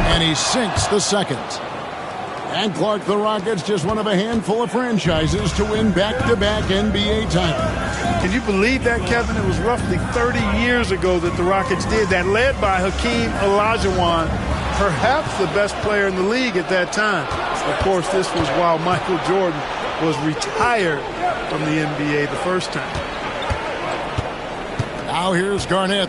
And he sinks the second. And Clark, the Rockets, just one of a handful of franchises to win back-to-back NBA titles. Can you believe that, Kevin? It was roughly 30 years ago that the Rockets did that, led by Hakeem Olajuwon, perhaps the best player in the league at that time. Of course, this was while Michael Jordan was retired from the NBA the first time. Now here's Garnett.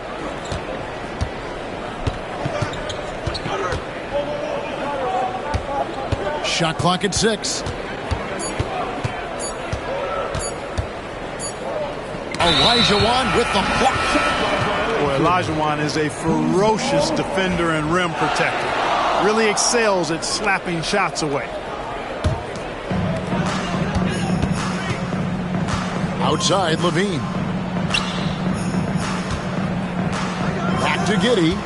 Shot clock at 6. Olajuwon with the block. Boy, Olajuwon is a ferocious defender and rim protector. Really excels at slapping shots away. Outside, Levine. Back to Giddey.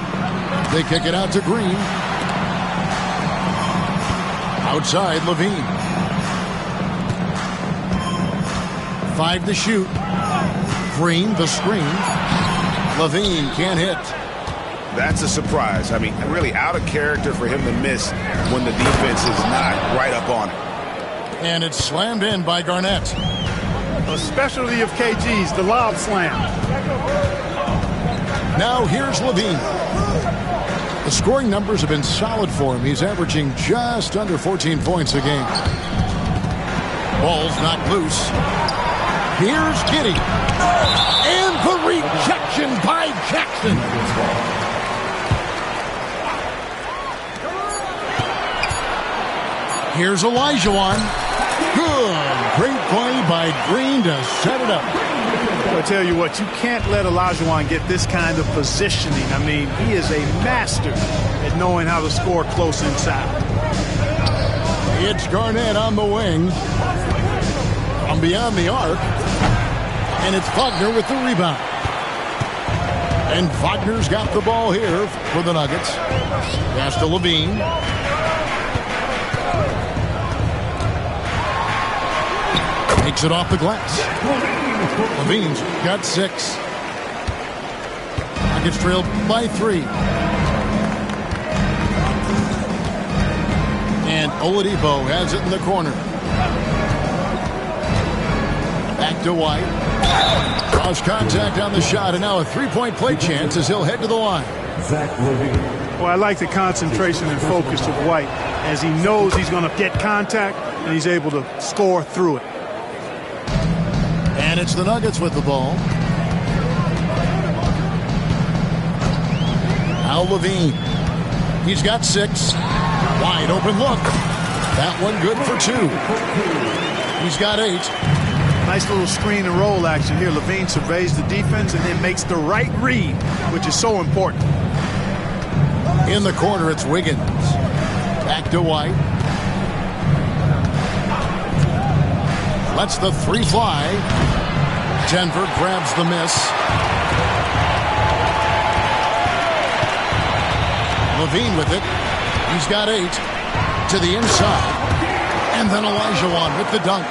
They kick it out to Green. Outside, Levine. 5 to shoot. Green, the screen. Levine can't hit. That's a surprise. I mean, really out of character for him to miss when the defense is not right up on it. And it's slammed in by Garnett. A specialty of KG's, the lob slam. Now here's Levine. The scoring numbers have been solid for him. He's averaging just under 14 points a game. Ball's not loose. Here's Giddey. And the rejection by Jackson. Here's Olajuwon. Good. Great play by Green to set it up. I'll tell you what, you can't let Olajuwon get this kind of positioning. I mean, he is a master at knowing how to score close inside. It's Garnett on the wing. From beyond the arc. And it's Wagner with the rebound. And Wagner's got the ball here for the Nuggets. Pass to Levine. Takes it off the glass. Levine's got 6. Nuggets trailed by 3. And Oladipo has it in the corner. Back to White. Cross contact on the shot, and now a three-point play chance as he'll head to the line. Well, I like the concentration and focus of White as he knows he's going to get contact and he's able to score through it. And it's the Nuggets with the ball. Now Levine. He's got 6. Wide open look. That one good for 2. He's got 8. Nice little screen and roll action here. Levine surveys the defense and then makes the right read, which is so important. In the corner, it's Wiggins. Back to White. Lets the 3 fly. Denver grabs the miss. Levine with it. He's got 8. To the inside. And then Olajuwon with the dunk.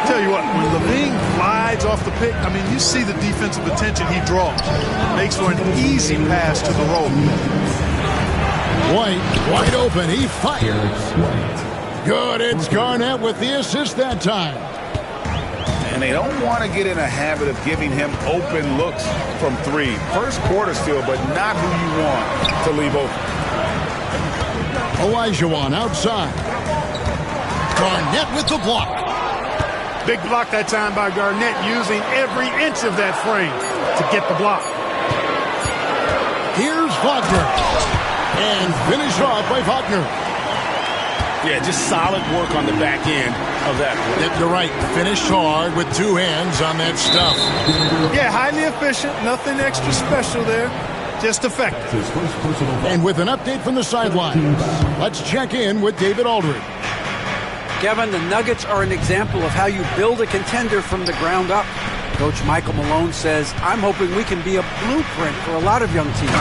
Tell you what, when Levine glides off the pick, I mean, you see the defensive attention he draws. Makes for an easy pass to the rope. White, wide open. He fires. Good. It's Garnett with the assist that time. And they don't want to get in a habit of giving him open looks from 3. First quarter still, but not who you want to leave open. Olajuwon outside. Garnett with the block. Big block that time by Garnett, using every inch of that frame to get the block. Here's Wagner. And finished off by Wagner. Yeah, just solid work on the back end of that. You're right. Finished hard with 2 hands on that stuff. Yeah, highly efficient. Nothing extra special there. Just effective. And with an update from the sidelines, let's check in with David Aldridge. Kevin, the Nuggets are an example of how you build a contender from the ground up. Coach Michael Malone says, I'm hoping we can be a blueprint for a lot of young teams,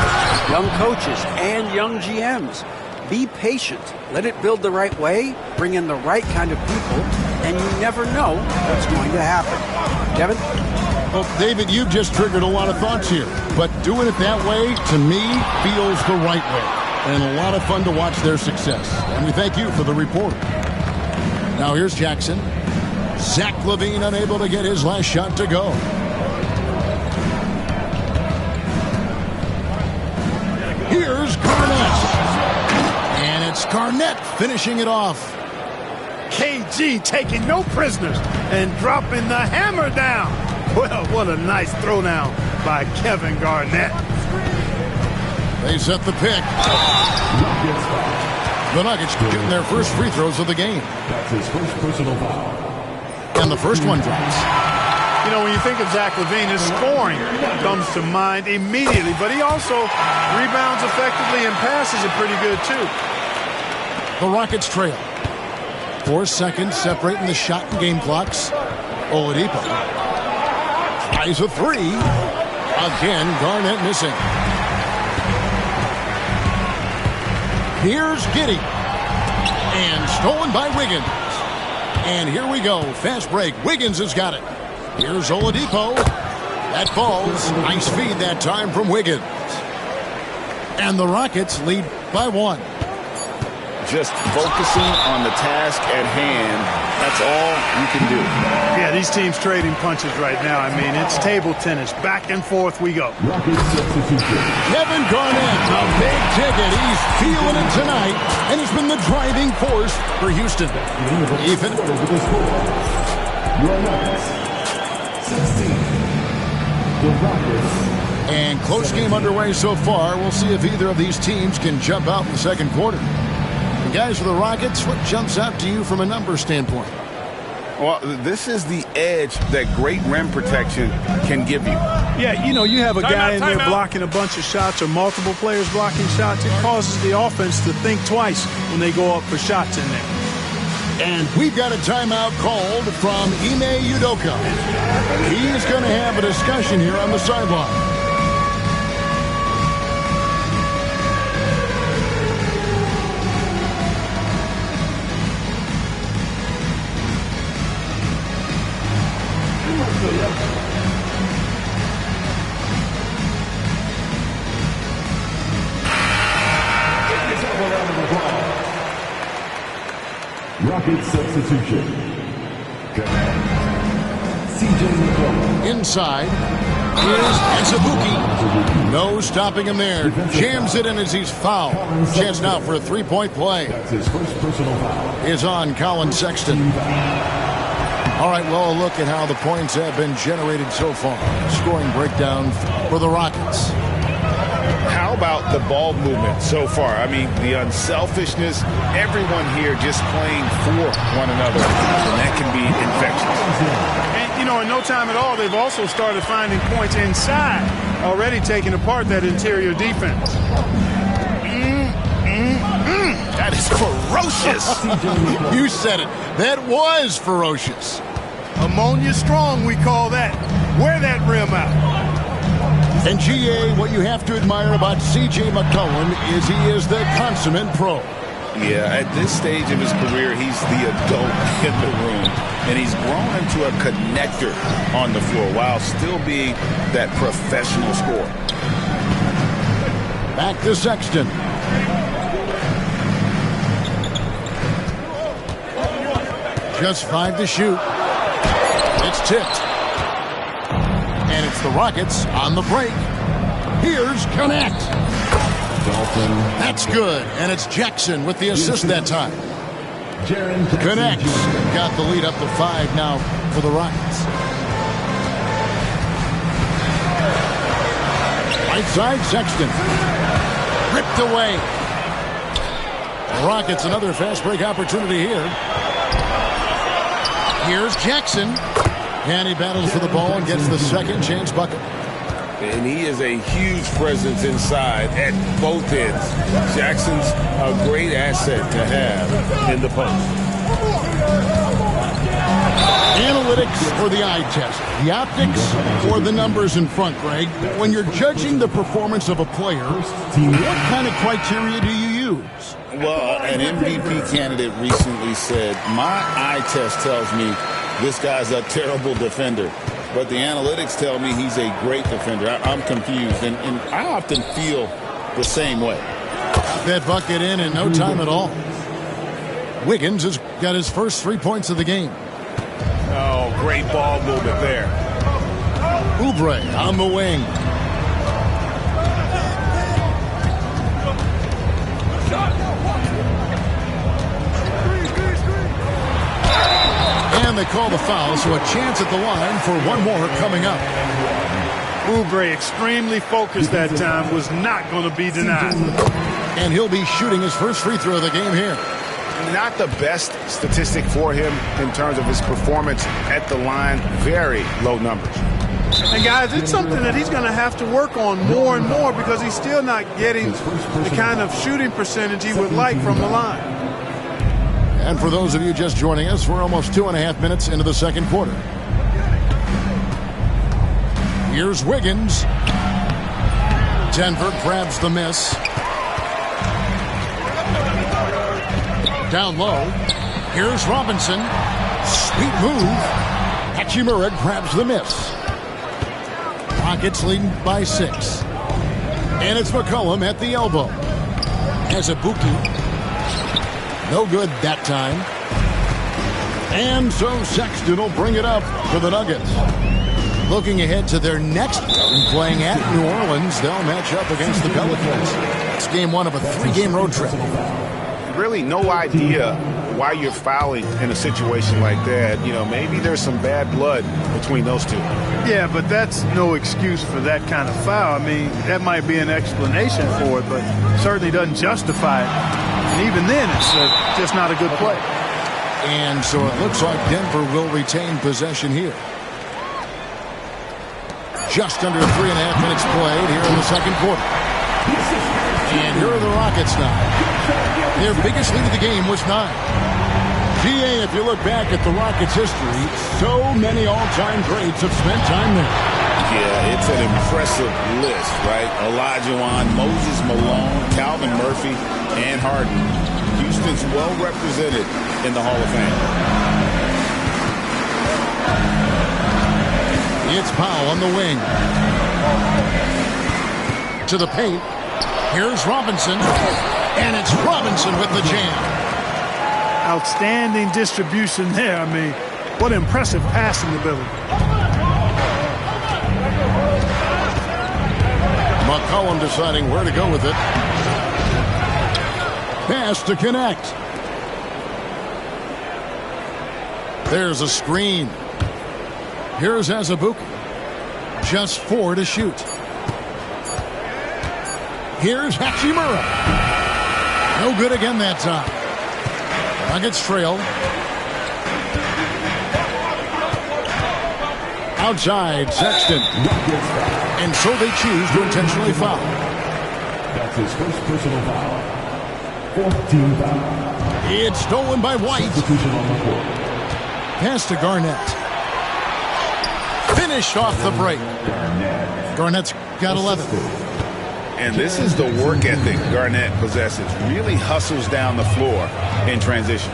young coaches, and young GMs. Be patient. Let it build the right way. Bring in the right kind of people. And you never know what's going to happen. Kevin? Well, David, you've just triggered a lot of thoughts here. But doing it that way, to me, feels the right way. And a lot of fun to watch their success. And we thank you for the report. Now here's Jackson. Zach LaVine unable to get his last shot to go. Here's Garnett. And it's Garnett finishing it off. KG taking no prisoners and dropping the hammer down. Well, what a nice throwdown by Kevin Garnett. They set the pick. The Nuggets getting their first free throws of the game. That's his first personal foul. And the first one drops. You know, when you think of Zach LaVine, his scoring comes to mind immediately, but he also rebounds effectively and passes it pretty good, too. The Rockets trail. 4 seconds separating the shot and game clocks. Oladipo tries a three. Again, Garnett missing. Here's Giddey. And stolen by Wiggins. And here we go. Fast break. Wiggins has got it. Here's Oladipo. That falls. Nice feed that time from Wiggins. And the Rockets lead by 1. Just focusing on the task at hand. That's all you can do. Yeah, these teams trading punches right now. I mean, it's table tennis. Back and forth we go. Kevin Garnett, a big ticket. He's feeling it tonight, and he's been the driving force for Houston. Ethan. And close game underway so far. We'll see if either of these teams can jump out in the second quarter. And guys, for the Rockets, what jumps out to you from a numbers standpoint? Well, this is the edge that great rim protection can give you. Yeah, you know, you have a guy in there blocking a bunch of shots or multiple players blocking shots. It causes the offense to think twice when they go up for shots in there. And we've got a timeout called from Ime Udoka. He's going to have a discussion here on the sideline. Rocket substitution. CJ McCollum. Inside is Azubuike. No stopping him there. Jams it in as he's fouled. Chance now for a three-point play. That's his first personal foul. Is on Colin Sexton. All right, well, a look at how the points have been generated so far. Scoring breakdown for the Rockets. How about the ball movement so far? I mean, the unselfishness, everyone here just playing for one another, and that can be infectious. And, you know, in no time at all, they've also started finding points inside, already taking apart that interior defense. That is ferocious. You said it. That was ferocious. Ammonia strong, we call that. Wear that rim out. And GA, what you have to admire about CJ McCollum is he is the consummate pro. Yeah, at this stage of his career, he's the adult in the room. And he's grown into a connector on the floor while still being that professional scorer. Back to Sexton. Just 5 to shoot. It's tipped. And it's the Rockets on the break. Here's Connect. That's good. And it's Jackson with the assist that time. Connects. Got the lead up to 5 now for the Rockets. Right side, Sexton. Ripped away. The Rockets, another fast break opportunity here. Here's Jackson. And he battles for the ball and gets the second chance bucket. And he is a huge presence inside at both ends. Jackson's a great asset to have in the post. Analytics or the eye test? The optics or the numbers in front, Greg? When you're judging the performance of a player, what kind of criteria do you use? Well, an MVP candidate recently said, my eye test tells me this guy's a terrible defender, but the analytics tell me he's a great defender. I'm confused, and I often feel the same way. That bucket in no time at all. Wiggins has got his first 3 points of the game. Oh, great ball movement there. Oubre on the wing. And they call the foul, so a chance at the line for one more coming up. Oubre extremely focused that time, was not going to be denied. And he'll be shooting his first free throw of the game here. Not the best statistic for him in terms of his performance at the line. Very low numbers. And guys, it's something that he's going to have to work on more and more because he's still not getting the kind of shooting percentage he would like from the line. And for those of you just joining us, we're almost 2.5 minutes into the second quarter. Here's Wiggins. Denver grabs the miss. Down low. Here's Robinson. Sweet move. Hachimura grabs the miss. Rockets leading by 6. And it's McCollum at the elbow. Has a Buki. No good that time. And so Sexton will bring it up for the Nuggets. Looking ahead to their next game, playing at New Orleans, they'll match up against the Pelicans. It's game 1 of a 3-game road trip. Really no idea why you're fouling in a situation like that. You know, maybe there's some bad blood between those two. Yeah, but that's no excuse for that kind of foul. I mean, that might be an explanation for it, but certainly doesn't justify it. And even then, it's just not a good play. And so it looks like Denver will retain possession here. Just under 3.5 minutes played here in the second quarter. And here are the Rockets now. Their biggest lead of the game was 9. GA, if you look back at the Rockets' history, so many all-time greats have spent time there. Yeah, it's an impressive list, right? Olajuwon, Moses Malone, Calvin Murphy, and Harden. Houston's well represented in the Hall of Fame. It's Powell on the wing. To the paint. Here's Robinson. And it's Robinson with the jam. Outstanding distribution there. I mean, what impressive passing ability. McCollum deciding where to go with it. Pass to connect. There's a screen. Here's Azubuike. Just 4 to shoot. Here's Hachimura. No good again that time. Nuggets trail. Outside, Sexton. And so they choose to intentionally foul. That's his first personal foul. 14th foul. It's stolen by White. Substitution on the court. Pass to Garnett. Finished off the break. Garnett's got 11. And this is the work ethic Garnett possesses. Really hustles down the floor in transition.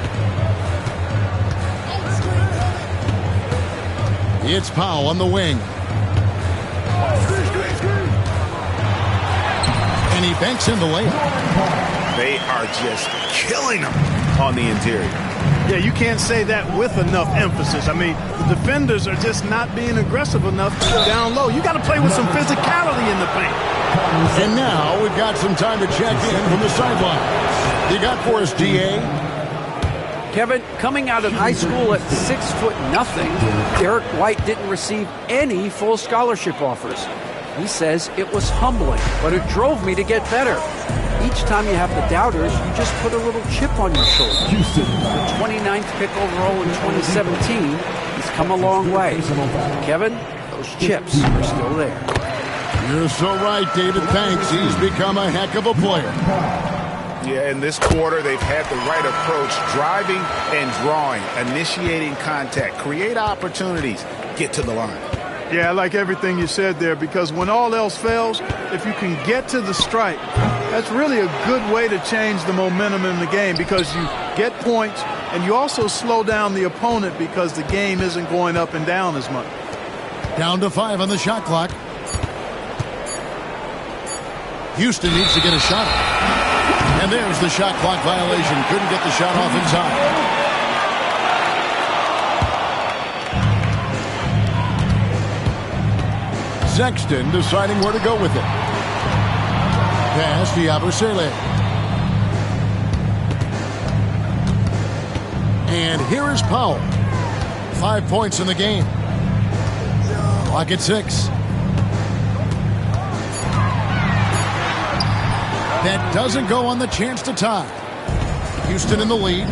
It's Powell on the wing. And he banks in the layup. They are just killing them on the interior. Yeah, you can't say that with enough emphasis. I mean, the defenders are just not being aggressive enough down low. You got to play with some physicality in the paint. And now we've got some time to check in from the sidelines. You got for us, DA? Kevin, coming out of high school at 6'0", Derek White didn't receive any full scholarship offers. He says it was humbling, but it drove me to get better. Each time you have the doubters, you just put a little chip on your shoulder. Houston. The 29th pick overall in 2017, he's come a long way. Kevin, those chips are still there. You're so right, David. Thanks. He's become a heck of a player. Yeah, in this quarter, they've had the right approach, driving and drawing, initiating contact, create opportunities, get to the line. Yeah, I like everything you said there, because when all else fails, if you can get to the stripe, that's really a good way to change the momentum in the game, because you get points and you also slow down the opponent because the game isn't going up and down as much. Down to 5 on the shot clock. Houston needs to get a shot. And there's the shot clock violation. Couldn't get the shot off in time. Sexton deciding where to go with it. Pass to Yabusele. And here is Powell. 5 points in the game. Clock at 6. That doesn't go on the chance to tie. Houston in the lead.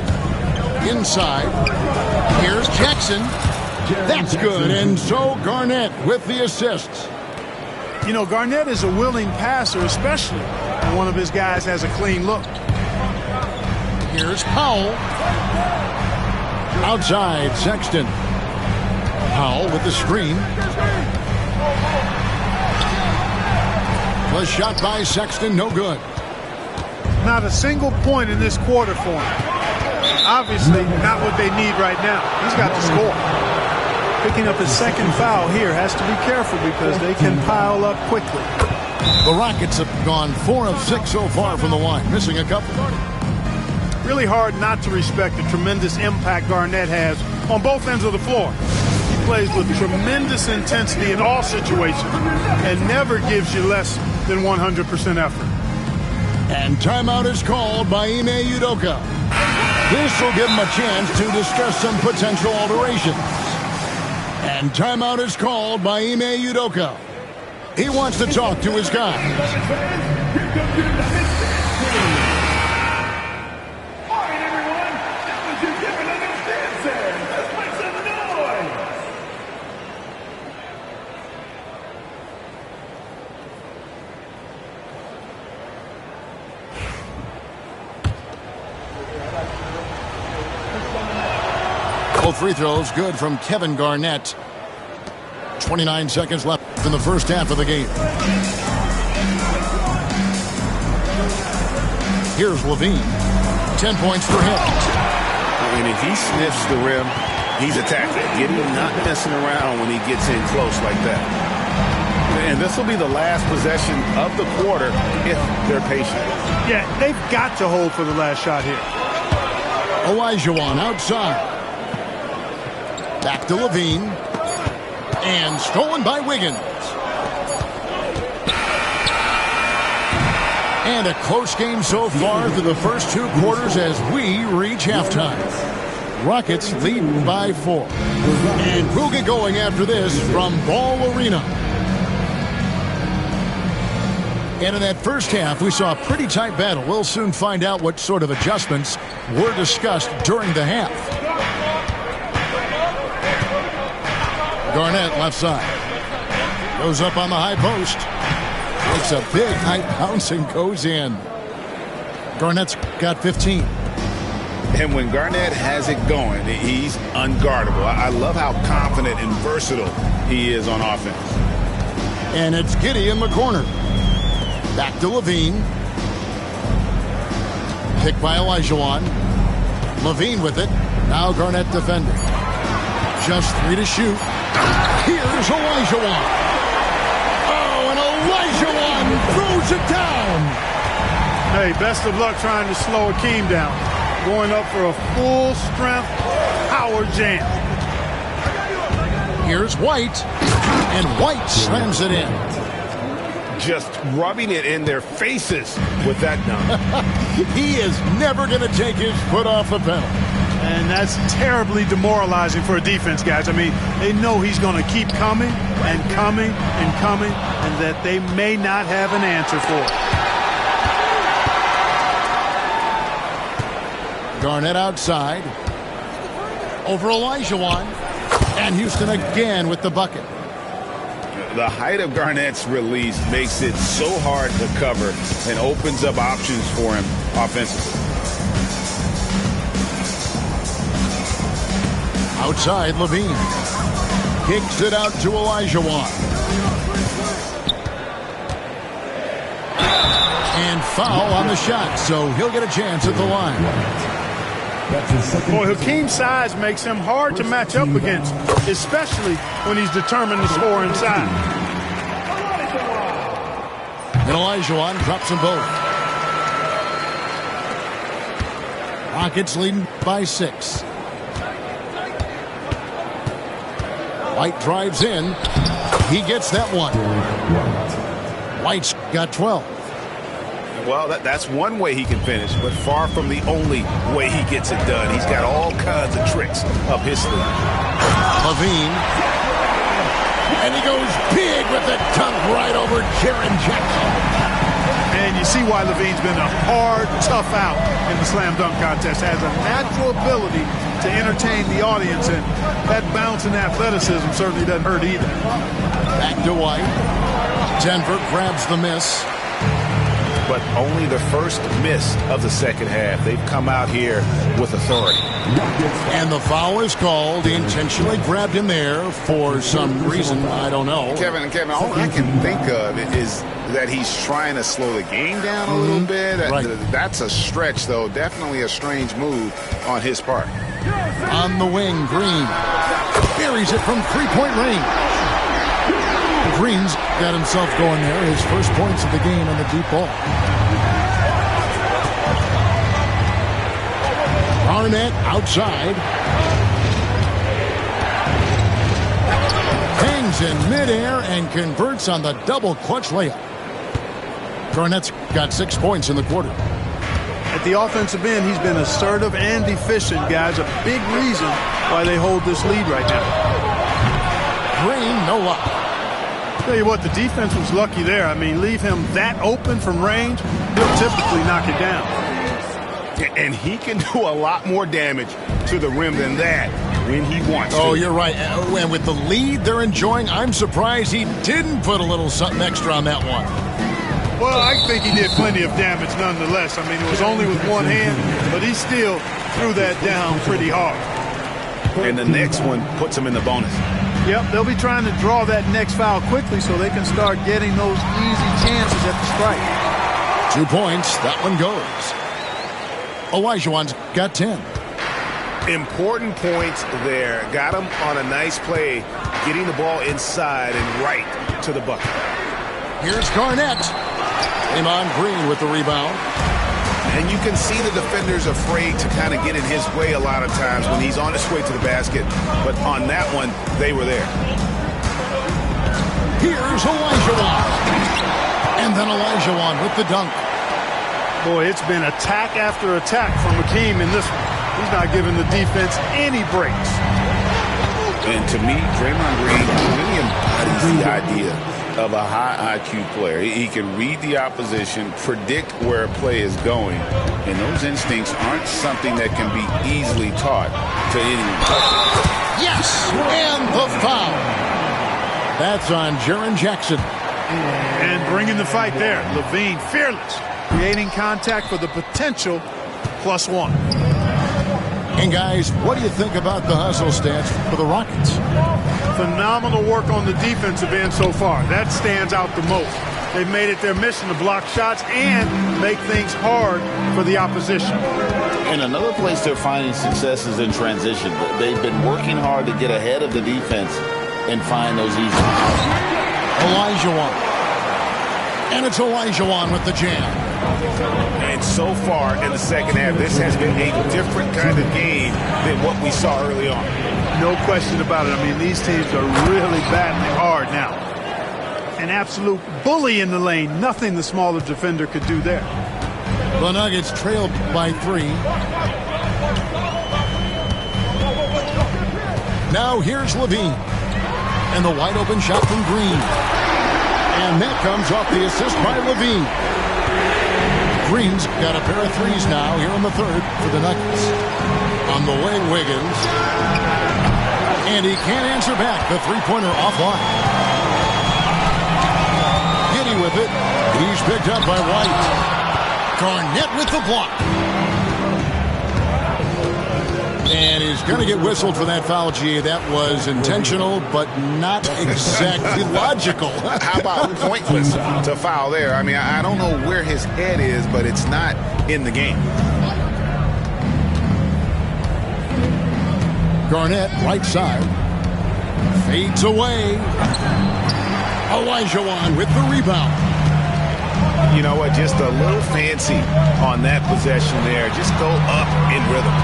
Inside. Here's Jackson. That's good. And so Garnett with the assists. You know, Garnett is a willing passer, especially when one of his guys has a clean look. Here's Powell. Outside, Sexton. Powell with the screen. The shot by Sexton, no good. Not a single point in this quarter for him. Obviously, not what they need right now. He's got to score. Picking up his second foul here, has to be careful because they can pile up quickly. The Rockets have gone 4 of 6 so far from the line, missing a couple. Really hard not to respect the tremendous impact Garnett has on both ends of the floor. He plays with tremendous intensity in all situations and never gives you less than 100% effort. And timeout is called by Ime Udoka. This will give him a chance to discuss some potential alterations. And timeout is called by Ime Udoka. He wants to talk to his guys. All right, everyone. That was your different understands there. Let's make some noise. Both free throws good from Kevin Garnett. 29 seconds left in the first half of the game. Here's Levine. 10 points for him. I mean, if he sniffs the rim, he's attacking. Getting not messing around when he gets in close like that. And this will be the last possession of the quarter if they're patient. Yeah, they've got to hold for the last shot here. Olajuwon outside. Back to Levine. And stolen by Wiggins. And a close game so far through the first 2 quarters as we reach halftime. Rockets lead by 4. And we'll get going after this from Ball Arena. And in that first half, we saw a pretty tight battle. We'll soon find out what sort of adjustments were discussed during the half. Garnett left side. Goes up on the high post. Takes a big high bounce and goes in. Garnett's got 15. And when Garnett has it going, he's unguardable. I love how confident and versatile he is on offense. And it's Giddey in the corner. Back to Levine. Picked by Olajuwon. Levine with it. Now Garnett defending. Just 3 to shoot. Here's Olajuwon. Oh, and Olajuwon throws it down. Hey, best of luck trying to slow Akeem down. Going up for a full-strength power jam. Here's White. And White slams it in. Just rubbing it in their faces with that dunk. He is never going to take his foot off the pedal. And that's terribly demoralizing for a defense, guys. I mean, they know he's going to keep coming and coming and coming, and that they may not have an answer for it. Garnett outside. Over Olajuwon. And Houston again with the bucket. The height of Garnett's release makes it so hard to cover and opens up options for him offensively. Outside, Levine. Kicks it out to Olajuwon. And foul on the shot, so he'll get a chance at the line. Boy, Hakeem's size makes him hard to match up against, especially when he's determined to score inside. And Olajuwon drops them both. Rockets leading by 6. White drives in. He gets that one. White's got 12. Well, that's one way he can finish, but far from the only way he gets it done. He's got all kinds of tricks up his sleeve. LaVine. And he goes big with the dunk right over Jaren Jackson. And you see why LaVine's been a hard, tough out in the slam dunk contest. Has a natural ability to entertain the audience, and that bounce and athleticism certainly doesn't hurt either. Back to White. Denver grabs the miss. But only the first miss of the second half. They've come out here with authority. And the foul is called. He intentionally grabbed him there for some reason. I don't know. Kevin, all I can think of is that he's trying to slow the game down a little bit. Right. That's a stretch, though. Definitely a strange move on his part. On the wing, Green buries it from three-point range. Green's got himself going there. His first points of the game on the deep ball. Garnett outside. Hangs in midair and converts on the double clutch layup. Garnett's got 6 points in the quarter. At the offensive end, he's been assertive and efficient, guys. A big reason why they hold this lead right now. Green, no luck. Tell you what, the defense was lucky there. I mean, leave him that open from range, he'll typically knock it down. And he can do a lot more damage to the rim than that when he wants to. Oh, you're right. And with the lead they're enjoying, I'm surprised he didn't put a little something extra on that one. Well, I think he did plenty of damage nonetheless. I mean, it was only with one hand, but he still threw that down pretty hard. And the next one puts him in the bonus. Yep, they'll be trying to draw that next foul quickly so they can start getting those easy chances at the strike. 2 points. That one goes. Olajuwon's got 10. Important points there. Got him on a nice play, getting the ball inside and right to the bucket. Here's Garnett. Draymond Green with the rebound. And you can see the defenders afraid to kind of get in his way a lot of times when he's on his way to the basket. But on that one, they were there. Here's Olajuwon. And then Olajuwon with the dunk. Boy, it's been attack after attack from Hakeem in this one. He's not giving the defense any breaks. And to me, Draymond Green really embodies the idea of a high IQ player. He can read the opposition, predict where a play is going, and those instincts aren't something that can be easily taught to anyone. Yes, and the foul. That's on Jaren Jackson. And bringing the fight there. LaVine fearless, creating contact for the potential +1. And guys, what do you think about the hustle stats for the Rockets? Phenomenal work on the defensive end so far. That stands out the most. They've made it their mission to block shots and make things hard for the opposition. And another place they're finding success is in transition. They've been working hard to get ahead of the defense and find those easy shots. Olajuwon. And it's Olajuwon with the jam. And so far in the second half, this has been a different kind of game than what we saw early on. No question about it. I mean, these teams are really battling hard now. An absolute bully in the lane. Nothing the smaller defender could do there. The Nuggets trailed by 3. Now here's LaVine. And the wide open shot from Green. And that comes off the assist by LaVine. Green's got a pair of threes now here in the third for the Nuggets. On the wing, Wiggins. And he can't answer back. The three-pointer offline. Giddy with it. He's picked up by White. Garnett with the block. And he's going to get whistled for that foul, G. That was intentional, but not exactly logical. How about pointless to foul there? I mean, I don't know where his head is, but it's not in the game. Garnett, right side. Fades away. Olajuwon with the rebound. You know what? Just a little fancy on that possession there. Just go up in rhythm.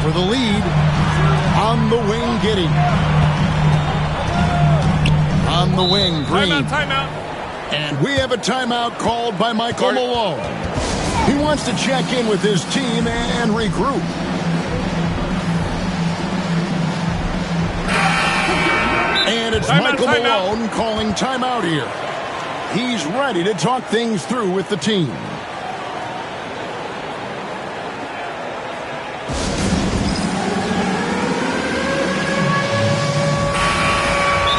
For the lead, on the wing, Giddey. On the wing, Green. Timeout. And we have a timeout called by Michael Malone. He wants to check in with his team and regroup. And it's Michael Malone calling timeout here. He's ready to talk things through with the team.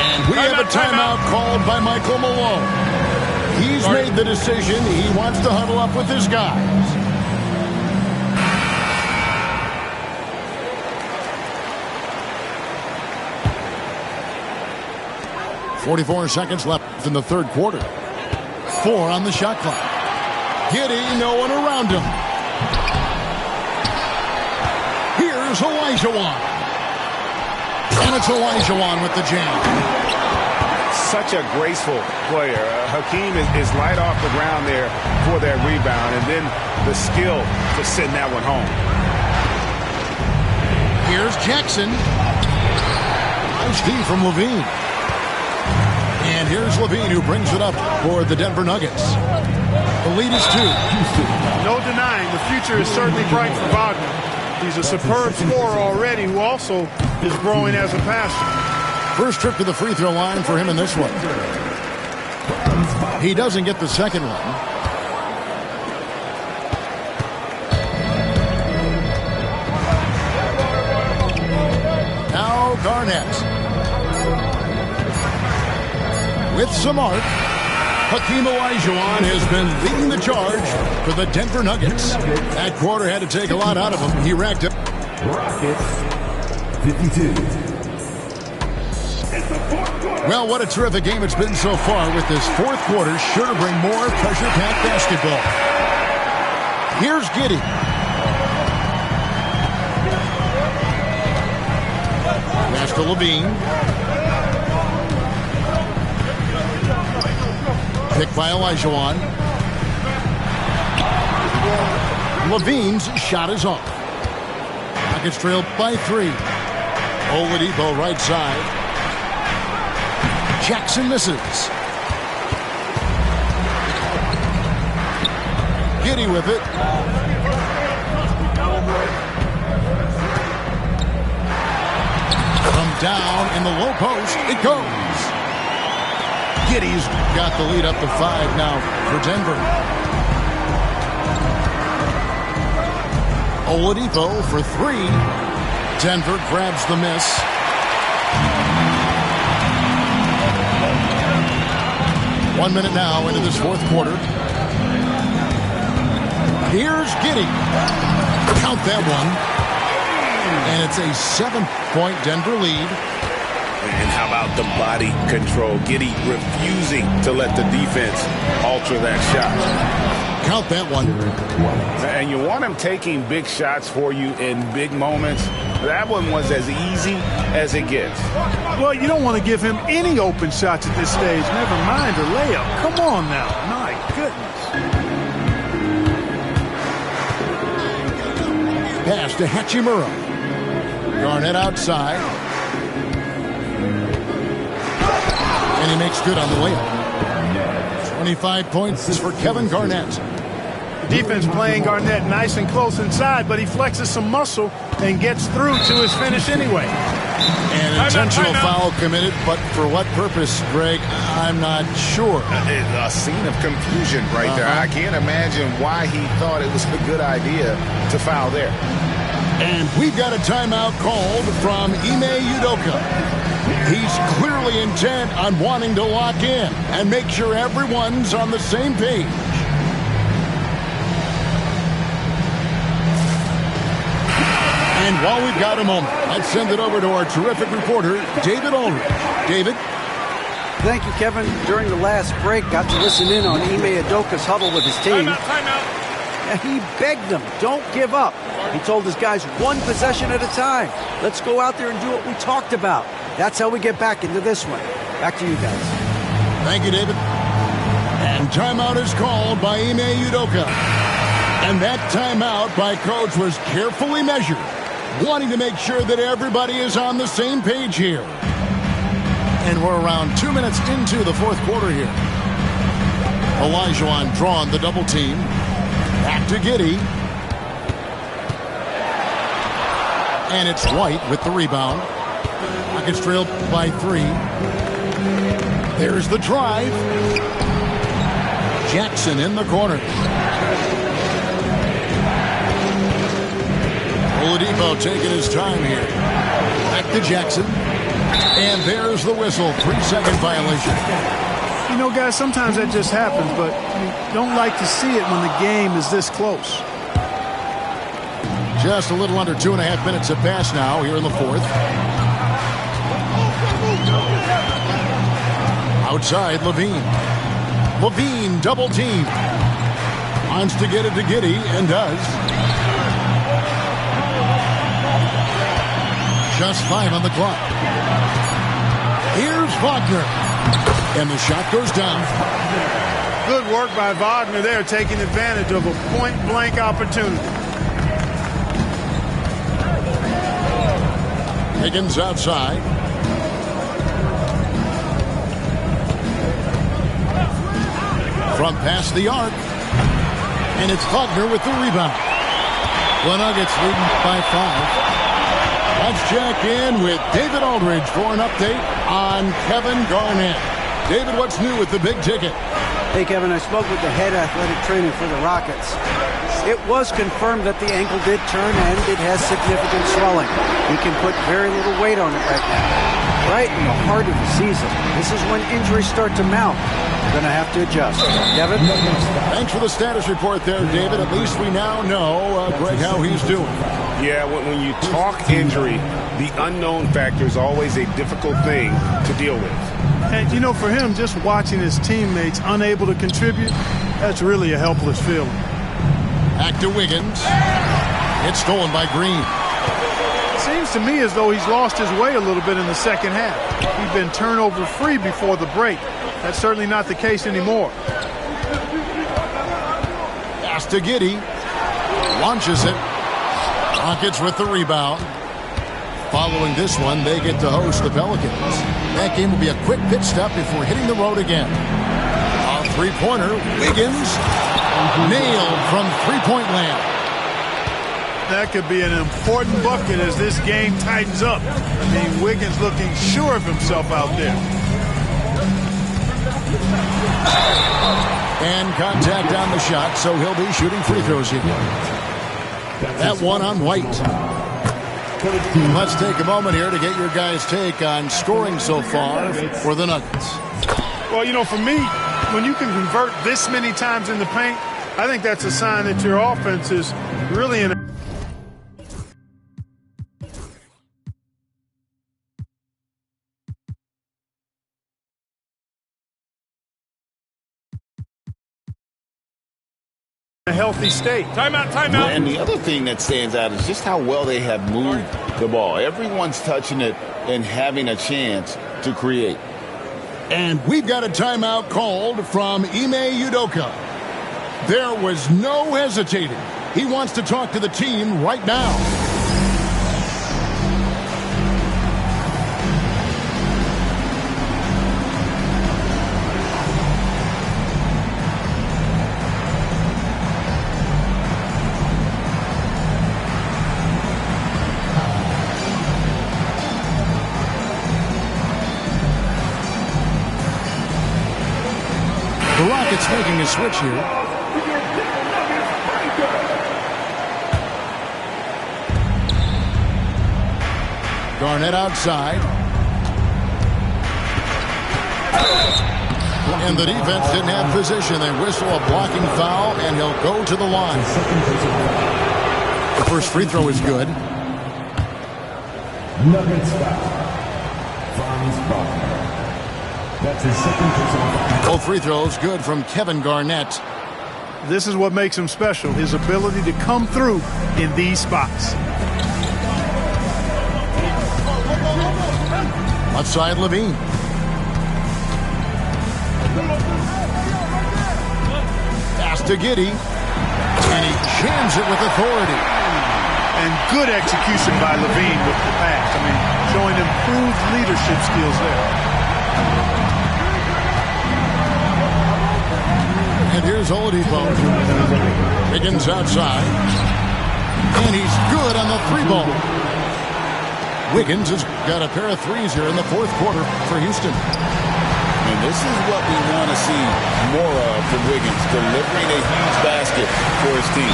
And we have a timeout called by Michael Malone. He's made the decision. He wants to huddle up with his guys. .44 seconds left in the third quarter. 4 on the shot clock. Giddey, no one around him. Here's Olajuwon. And it's Olajuwon with the jam. Such a graceful player. Hakeem is light off the ground there for that rebound, and then the skill to send that one home. Here's Jackson. Nice D from Levine. And here's Levine, who brings it up for the Denver Nuggets. The lead is 2. No denying the future is certainly bright for Wagner. He's a superb scorer already who also is growing as a passer. First trip to the free throw line for him in this one. He doesn't get the second one. Now Garnett. With some arc, Hakeem Olajuwon has been leading the charge for the Denver Nuggets. That quarter had to take a lot out of him. He racked up. Rockets, 52. Well, what a terrific game it's been so far, with this fourth quarter sure to bring more pressure-packed basketball. Here's Giddey. Pass to Levine. Pick by Olajuwon. Levine's shot is off. Nuggets trail by 3. Oladipo right side. Jackson misses. Giddey with it. From down in the low post, it goes. Giddey's got the lead up to 5 now for Denver. Oladipo for 3. Denver grabs the miss. One minute now into this fourth quarter. Here's Giddey. Count that one. And it's a 7-point Denver lead. And how about the body control? Giddey refusing to let the defense alter that shot. Count that one. And you want him taking big shots for you in big moments. That one was as easy as it gets. Well, you don't want to give him any open shots at this stage. Never mind a layup. Come on now. My goodness. Pass to Hachimura. Garnett outside. And he makes good on the layup. 25 points for Kevin Garnett. Defense playing Garnett nice and close inside, but he flexes some muscle and gets through to his finish anyway. An intentional foul committed, but for what purpose, Greg, I'm not sure. A scene of confusion right there. I can't imagine why he thought it was a good idea to foul there. And we've got a timeout called from Ime Udoka. He's clearly intent on wanting to lock in and make sure everyone's on the same page. And while we've got a moment, let's send it over to our terrific reporter, David Ulrich. David? Thank you, Kevin. During the last break, got to listen in on Ime Udoka's huddle with his team. Timeout. He begged them, don't give up. He told his guys, one possession at a time. Let's go out there and do what we talked about. That's how we get back into this one. Back to you guys. Thank you, David. And timeout is called by Ime Udoka. And that timeout by Coach was carefully measured, wanting to make sure that everybody is on the same page here. And we're around 2 minutes into the fourth quarter here. Olajuwon drawn the double team. Back to Giddey. And it's White with the rebound. Rockets trailed by 3. There's the drive. Jackson in the corner. Oladipo taking his time here. Back to Jackson. And there's the whistle. 3-second violation. You know, guys, sometimes that just happens, but you don't like to see it when the game is this close. Just a little under 2.5 minutes have passed now here in the fourth. Outside, Levine. Levine double team. Wants to get it to Giddey and does. Just 5 on the clock. Here's Wagner. And the shot goes down. Good work by Wagner there, taking advantage of a point-blank opportunity. Higgins outside. From past the arc. And it's Wagner with the rebound. The Nuggets leading by 5. Let's check in with David Aldridge for an update on Kevin Garnett. David, what's new with the big ticket? Hey, Kevin, I spoke with the head athletic trainer for the Rockets. It was confirmed that the ankle did turn and it has significant swelling. He can put very little weight on it right now. Right in the heart of the season. This is when injuries start to mount. We're going to have to adjust. Kevin? Thanks for the status report there, David. At least we now know, Greg, how he's doing. Yeah, when you talk injury, the unknown factor is always a difficult thing to deal with. And, you know, for him, just watching his teammates unable to contribute, that's really a helpless feeling. Back to Wiggins. It's stolen by Green. It seems to me as though he's lost his way a little bit in the second half. He's been turnover-free before the break. That's certainly not the case anymore. Pass to Giddey. Launches it. Rockets with the rebound. Following this one, they get to host the Pelicans. That game will be a quick pit stop before hitting the road again. A three-pointer. Wiggins. Nailed from three-point land. That could be an important bucket as this game tightens up. I mean, Wiggins looking sure of himself out there. And contact on the shot, so he'll be shooting free throws here. That one on White. Let's take a moment here to get your guys' take on scoring so far for the Nuggets. Well, you know, for me, when you can convert this many times in the paint, I think that's a sign that your offense is really in a healthy state. Timeout, timeout. And the other thing that stands out is just how well they have moved the ball. Everyone's touching it and having a chance to create. And we've got a timeout called from Ime Udoka. There was no hesitating. He wants to talk to the team right now. The Rockets making a switch here. Garnett outside. And the defense didn't have position. They whistle a blocking foul, and he'll go to the line. The first free throw is good. Nuggets foul. Franz Wagner. That's his second personal foul. Both free throws good from Kevin Garnett. This is what makes him special, his ability to come through in these spots. Outside Levine. to Giddey. And he jams it with authority. And good execution by Levine with the pass. I mean, showing improved leadership skills there. And here's Oladipo. Wiggins outside. And he's good on the three ball. Wiggins has got a pair of threes here in the fourth quarter for Houston. And this is what we want to see more of from Wiggins, delivering a huge basket for his team.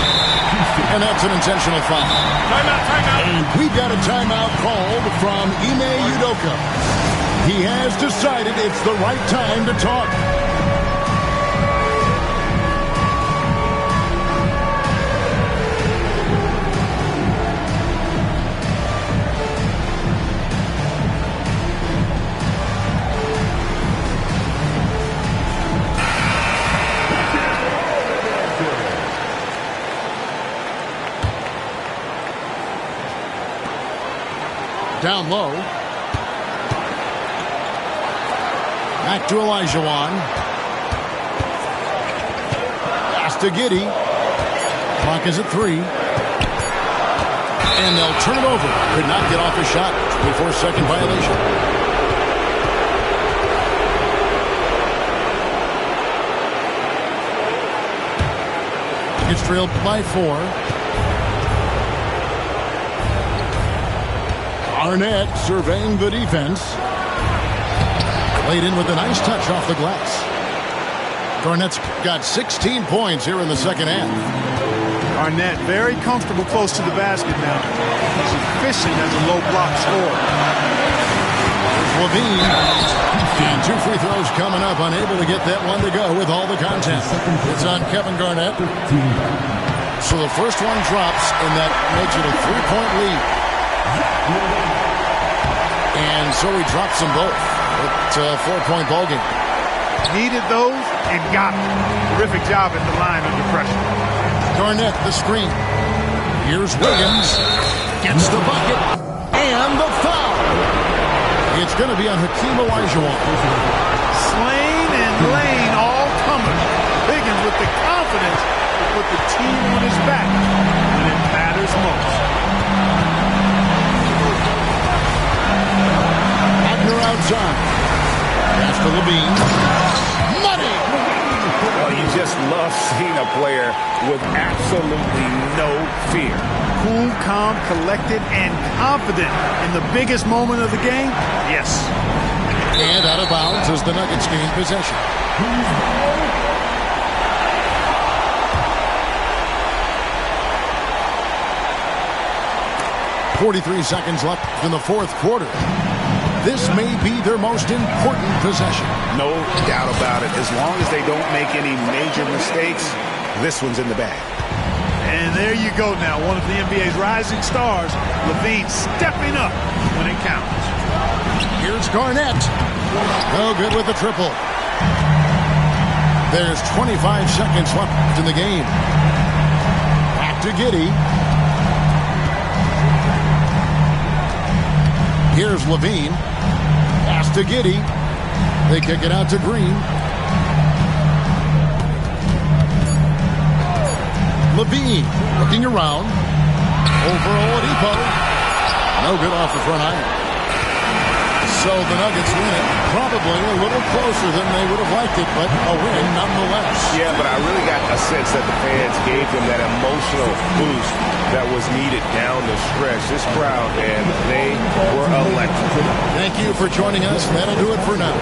And that's an intentional foul. Timeout. And we've got a timeout called from Ime Udoka. He has decided it's the right time to talk. Down low. Back to Olajuwon. Pass to Giddey. Clock is at 3. And they'll turn it over. Could not get off his shot. 24-second violation. It's trailed by 4. Arnett surveying the defense. Laid in with a nice touch off the glass. Garnett's got 16 points here in the second half. Arnett very comfortable close to the basket now. He's efficient as a low block scorer. Levine. And 2 free throws coming up. Unable to get that one to go with all the content. It's on Kevin Garnett. So the first one drops, and that makes it a 3-point lead. And so he drops them both. It's a 4-point ball game. Needed those and got them. Terrific job at the line under pressure. Garnett, the screen. Here's Wiggins. Gets the bucket. And the foul. It's going to be on Hakeem Olajuwon. Slane and Lane all coming. Wiggins with the confidence to put the team on his back when it matters most. Outside. Pass to Levine. Money! Well, you just love seeing a player with absolutely no fear. Cool, calm, collected, and confident in the biggest moment of the game? Yes. And out of bounds as the Nuggets gain possession. 43 seconds left in the fourth quarter. This may be their most important possession. No doubt about it. As long as they don't make any major mistakes, this one's in the bag. And there you go now. One of the NBA's rising stars, Levine, stepping up when it counts. Here's Garnett. No good with the triple. There's 25 seconds left in the game. Back to Giddey. Here's Levine. Pass to Giddey. They kick it out to Green. Levine looking around. Over Oladipo. No good off the front iron. So the Nuggets win it. Probably a little closer than they would have liked it, but a win nonetheless. Yeah, but I really got a sense that the fans gave them that emotional boost that was needed down the stretch. This crowd, man, they were electric. Thank you for joining us. That'll do it for now.